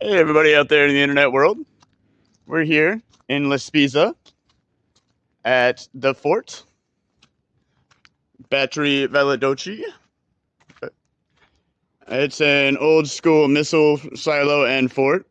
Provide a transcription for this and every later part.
Hey, everybody out there in the internet world. We're here in La Spisa at the fort, Battery Valadoci. It's an old school missile silo and fort.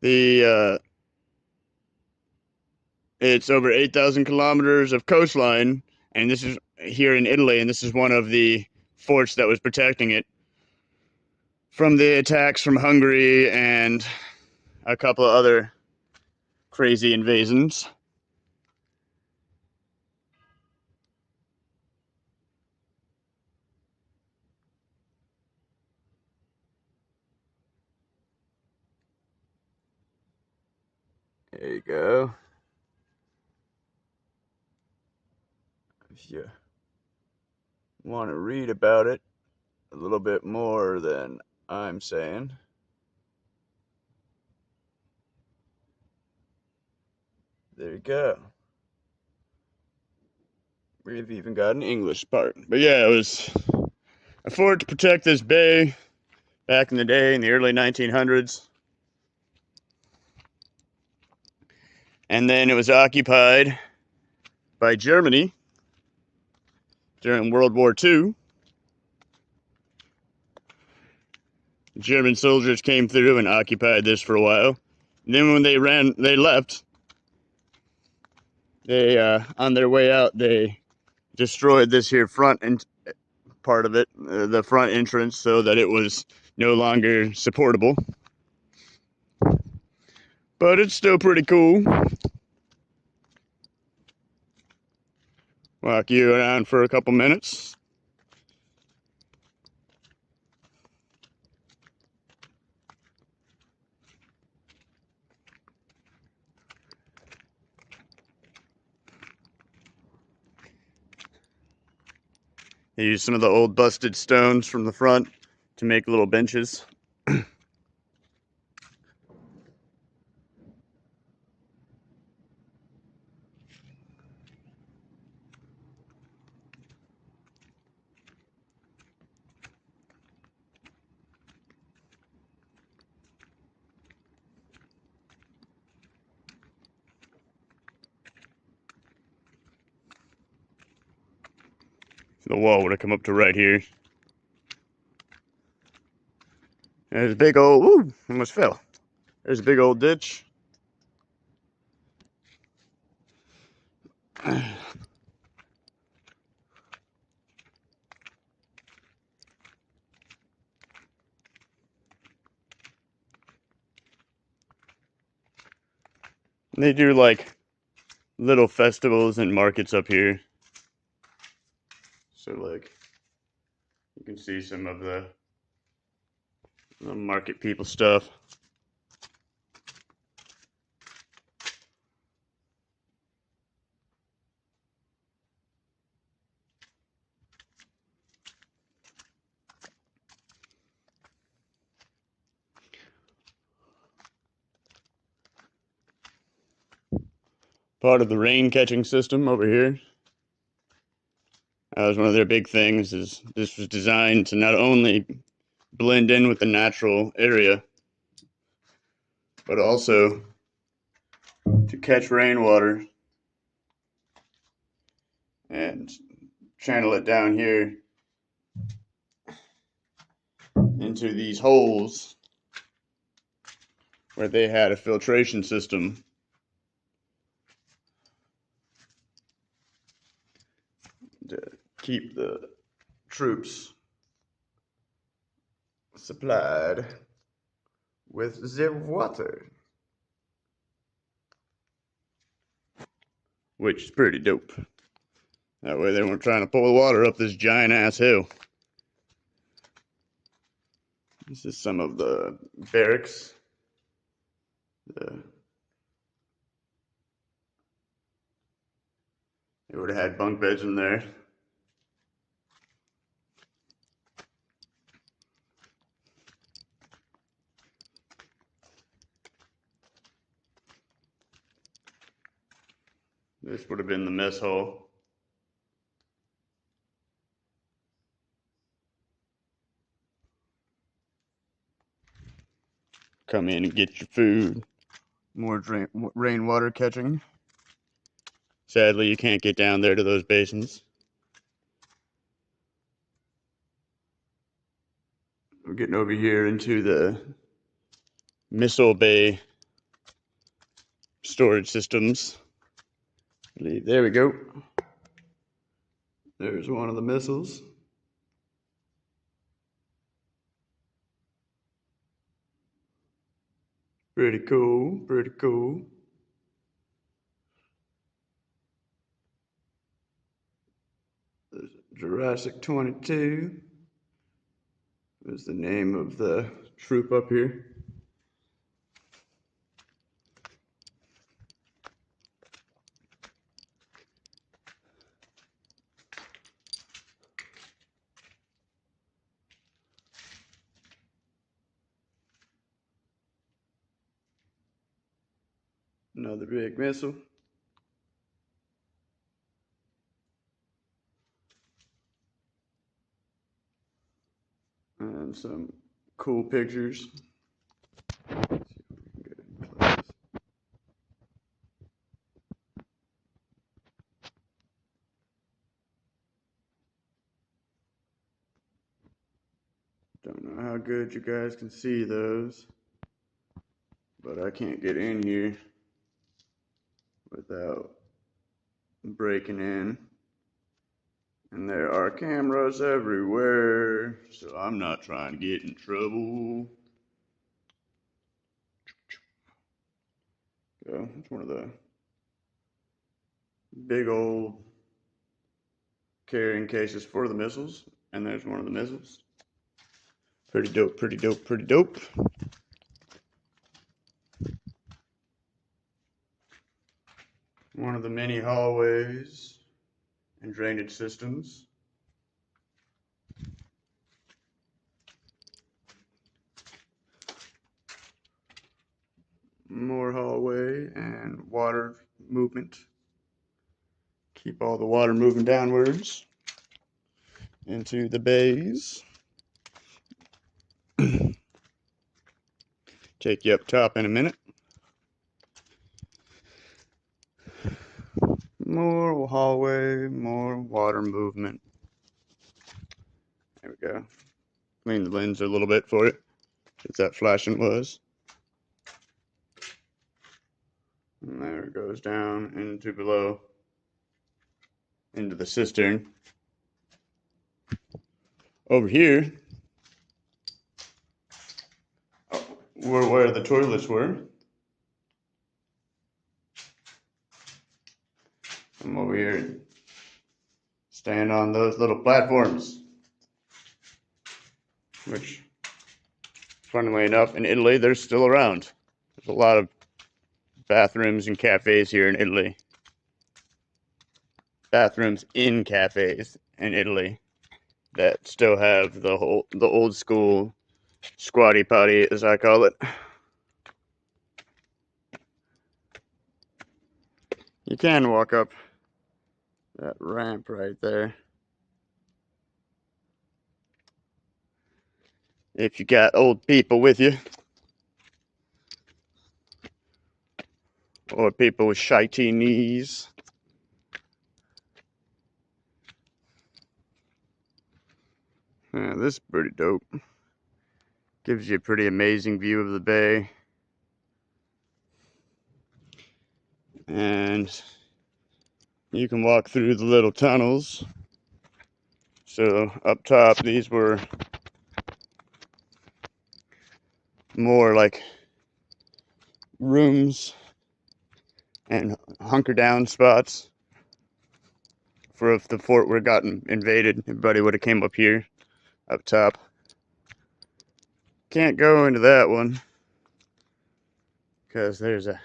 The It's over 8,000 kilometers of coastline, and this is here in Italy, and this is one of the forts that was protecting it from the attacks from Hungary and a couple of other crazy invasions. There you go. If you want to read about it a little bit more than I'm saying, there you go. We've even got an English part. But yeah, it was a fort to protect this bay back in the day in the early 1900s. And then it was occupied by Germany during World War II. German soldiers came through and occupied this for a while. And then when they left. They on their way out, they destroyed this here front and part of it, the front entrance, so that it was no longer supportable. But it's still pretty cool. Walk you around for a couple minutes. They used some of the old busted stones from the front to make little benches. The wall would have come up to right here. There's a big old, ooh, almost fell. There's a big old ditch. They do like little festivals and markets up here. So like you can see some of the market people stuff. Part of the rain catching system over here. That was one of their big things. Is this was designed to not only blend in with the natural area, but also to catch rainwater and channel it down here into these holes where they had a filtration system to keep the troops supplied with their water, which is pretty dope. That way they weren't trying to pull the water up this giant ass hill. This is some of the barracks. They would have had bunk beds in there. This would have been the mess hall. come in and get your food. More rainwater catching. Sadly, you can't get down there to those basins. We're getting over here into the missile bay storage systems. There we go. There's one of the missiles. Pretty cool, pretty cool. There's Jurassic 22 is the name of the troop up here. Another big missile. And some cool pictures. Don't know how good you guys can see those, but I can't get in here without breaking in. And there are cameras everywhere, so I'm not trying to get in trouble. So it's one of the big old carrying cases for the missiles, and there's one of the missiles. Pretty dope, pretty dope, pretty dope. One of the many hallways and drainage systems. More hallway and water movement. Keep all the water moving downwards into the bays. Take you up top in a minute. More hallway, more water movement. There we go. Clean the lens a little bit for it, as that flashing was. And there it goes down into below, into the cistern. Over here, were where the toilets were. Come over here and stand on those little platforms, which, funnily enough, in Italy, they're still around. There's a lot of bathrooms and cafes here in Italy. Bathrooms in cafes in Italy that still have the old school squatty potty, as I call it. You can walk up that ramp right there if you got old people with you, or people with shitey knees. Yeah, this is pretty dope. Gives you a pretty amazing view of the bay. And you can walk through the little tunnels. So up top, these were more like rooms and hunker down spots for if the fort would have gotten invaded. Everybody would have came up here, up top. Can't go into that one because there's a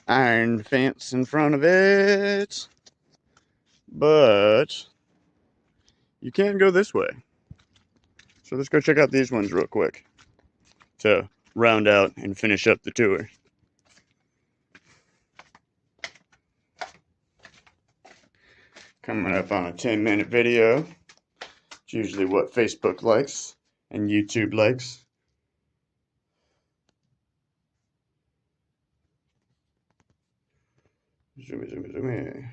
iron fence in front of it, but you can go this way. So let's go check out these ones real quick to round out and finish up the tour. Coming up on a 10-minute video. It's usually what Facebook likes and YouTube likes. Zoom, zoom, zoom in.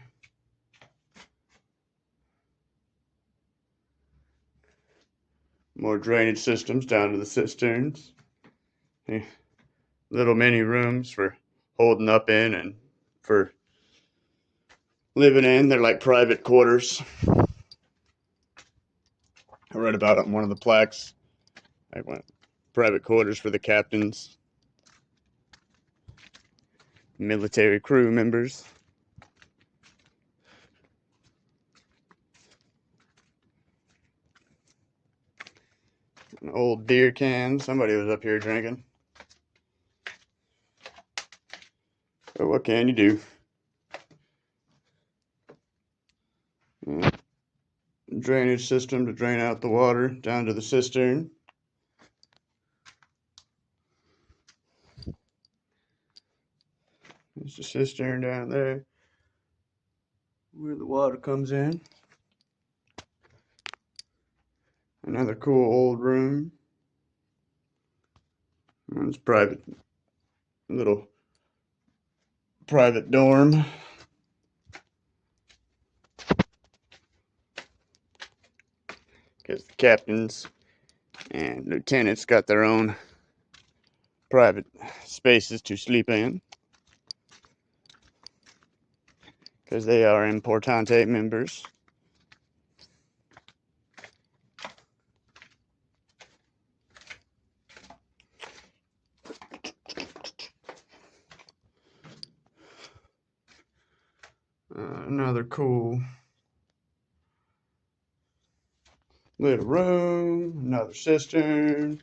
More drainage systems down to the cisterns. Little mini rooms for holding up in and for living in. They're like private quarters. I read about it on one of the plaques. I went private quarters for the captains, military crew members. An old beer can. Somebody was up here drinking. But what can you do? Drainage system to drain out the water down to the cistern. There's the cistern down there where the water comes in. Another cool old room. It's private, little private dorm. Because the captains and lieutenants got their own private spaces to sleep in. Because they are Importante members. Another cool little room, another cistern,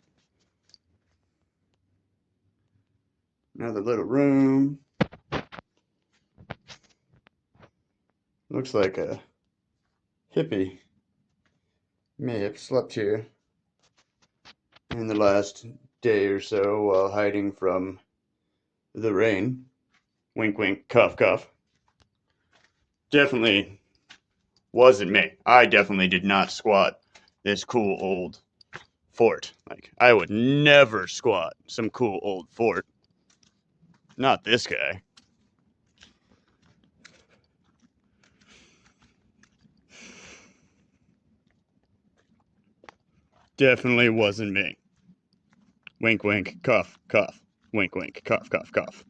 another little room. Looks like a hippie may have slept here in the last day or so while hiding from the rain. Wink, wink, cough, cough. Definitely wasn't me. I definitely did not squat this cool old fort. Like, I would never squat some cool old fort. Not this guy. Definitely wasn't me. Wink, wink, cough, cough. Wink, wink, cough, cough, cough.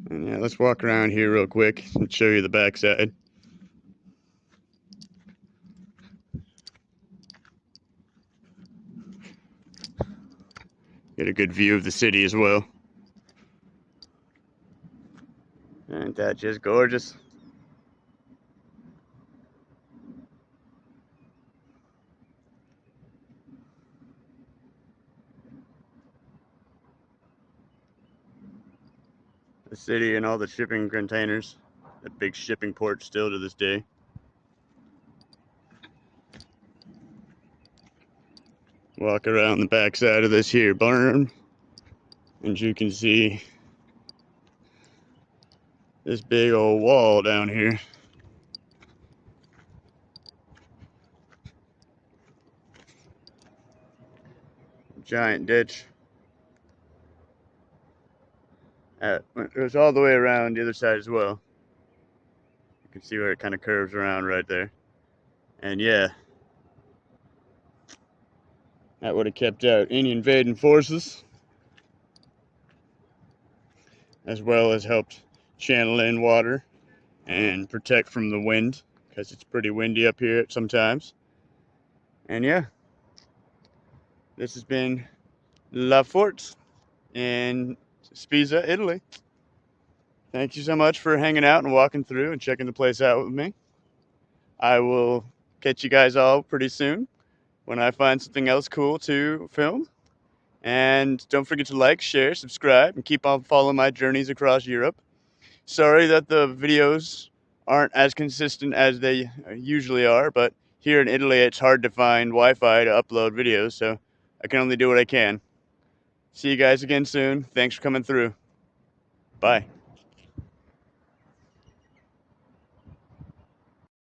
And yeah, let's walk around here real quick and show you the backside. Get a good view of the city as well. Ain't that just gorgeous? The city and all the shipping containers. A big shipping port still to this day. Walk around the backside of this here barn, and you can see this big old wall down here. Giant ditch. It goes all the way around the other side as well. You can see where it kind of curves around right there. And yeah, that would have kept out any invading forces, as well as helped channel in water and protect from the wind, because it's pretty windy up here sometimes. And yeah, this has been La Forte in Spisa, Italy. Thank you so much for hanging out and walking through and checking the place out with me. I will catch you guys all pretty soon when I find something else cool to film. And don't forget to like, share, subscribe, and keep on following my journeys across Europe. Sorry that the videos aren't as consistent as they usually are, but here in Italy it's hard to find Wi-Fi to upload videos, so I can only do what I can. See you guys again soon. Thanks for coming through. Bye.